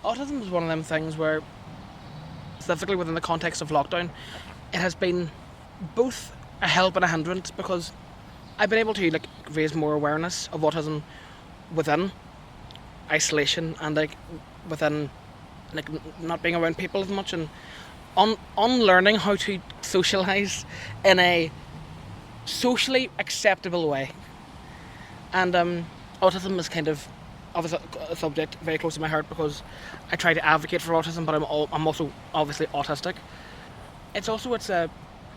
autism is one of them things where, specifically within the context of lockdown, it has been both a help and a hindrance, because I've been able to raise more awareness of autism within isolation and within not being around people as much, and unlearning how to socialise in a socially acceptable way. And autism is kind of obviously a subject very close to my heart, because I try to advocate for autism, but I'm also obviously autistic. It's a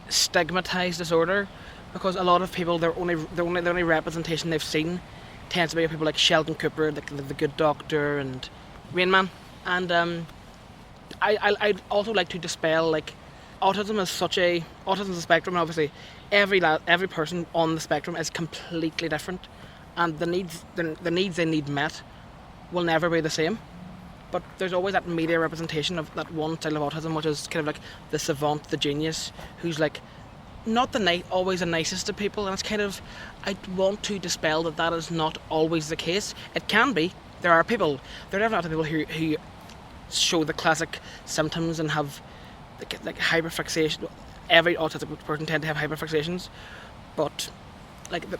stigmatised disorder, because a lot of people, the only representation they've seen tends to be people like Sheldon Cooper, the Good Doctor, and Rain Man. And I'd also like to dispel autism is a spectrum, and obviously every person on the spectrum is completely different, and the needs they need met will never be the same. But there's always that media representation of that one style of autism, which is kind of like the savant, the genius, who's not always the nicest to people, and it's kind of, I want to dispel that is not always the case. It can be. There are definitely people who show the classic symptoms and have hyperfixation. Every autistic person tends to have hyperfixations, but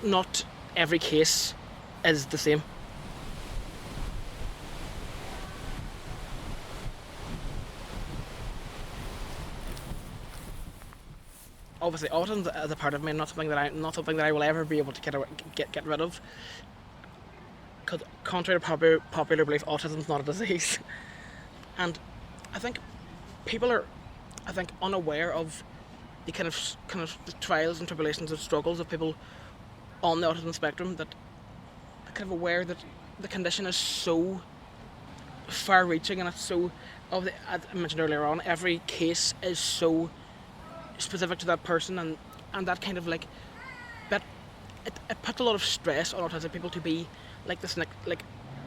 not every case is the same. Obviously, autism is a part of me, and not something that I will ever be able to get rid of. Because contrary to popular belief, autism is not a disease, and I think people are, unaware of the kind of the trials and tribulations and struggles of people on the autism spectrum. That are kind of aware that the condition is so far-reaching, and it's so, as I mentioned earlier on, every case is so specific to that person, and that kind of but it puts a lot of stress on autistic people to be this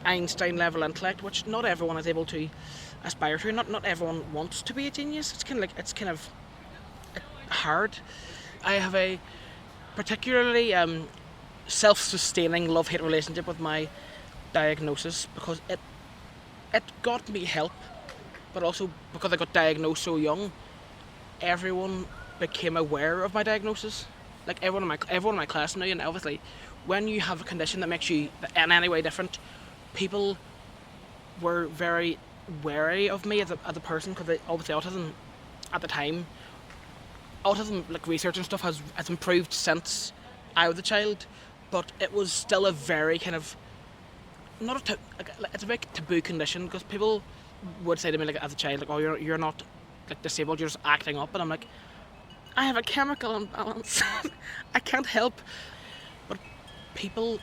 Einstein level intellect, which not everyone is able to aspire to. Not everyone wants to be a genius. It's kind of hard. I have a particularly self-sustaining love-hate relationship with my diagnosis, because it got me help, but also because I got diagnosed so young, everyone became aware of my diagnosis. Everyone in my class knew, and obviously, when you have a condition that makes you in any way different, people were very wary of me as a person, because obviously autism at the time, research and stuff has improved since I was a child, but it was still a very kind of it's a very taboo condition, because people would say to me as a child, oh, you're not disabled, you're just acting up, and I'm like, I have a chemical imbalance. I can't help. But people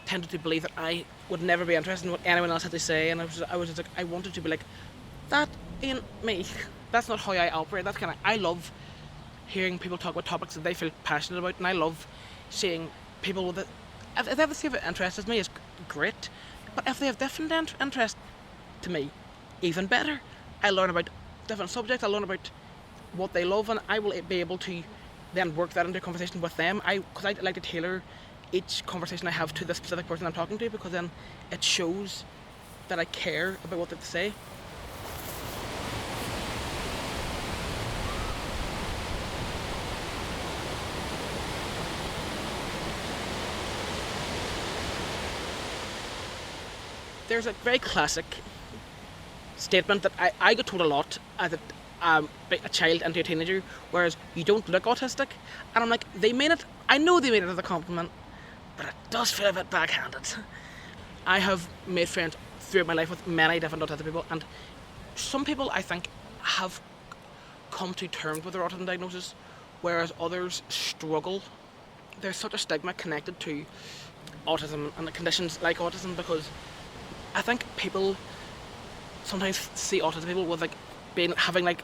tended to believe that I would never be interested in what anyone else had to say, and I was just I wanted to be that ain't me. That's not how I operate. That's I love hearing people talk about topics that they feel passionate about, and I love seeing people with it. If they have the same interest as me, is great. But if they have different interest to me, even better. I learn about different subjects, I learn about what they love, and I will be able to then work that into a conversation with them. Because I like to tailor each conversation I have to the specific person I'm talking to, because then it shows that I care about what they have to say. There's a very classic statement that I got told a lot as a child into a teenager, whereas you don't look autistic, and I'm like, they mean it. I know they mean it as a compliment, but it does feel a bit backhanded. I have made friends throughout my life with many different autistic people, and some people I think have come to terms with their autism diagnosis, whereas others struggle. There's such a stigma connected to autism and the conditions like autism, because I think people sometimes see autistic people with having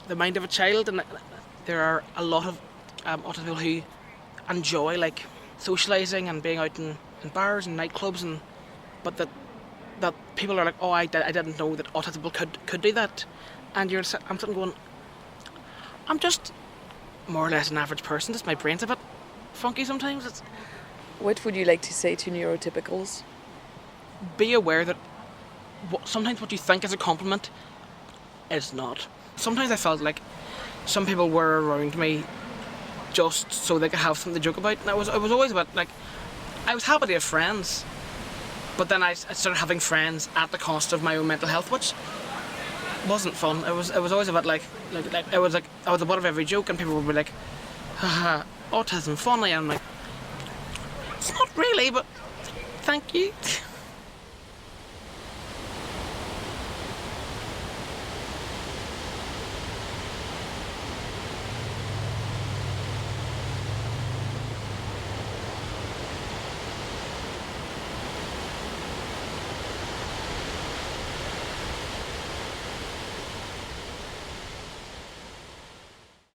the mind of a child, and there are a lot of autistic people who enjoy socialising and being out in bars and nightclubs, but that people are oh, I didn't know that autistic people could do that, and I'm sitting going, I'm just more or less an average person. Just my brain's a bit funky sometimes. What would you like to say to neurotypicals? Be aware that sometimes what you think is a compliment is not. Sometimes I felt like some people were around me just so they could have something to joke about, and it was always about like I was happy to have friends, but then I started having friends at the cost of my own mental health, which wasn't fun. It was always about like it was like I was the butt of every joke, and people would be like, haha, autism funny, and I'm like, it's not really, but thank you.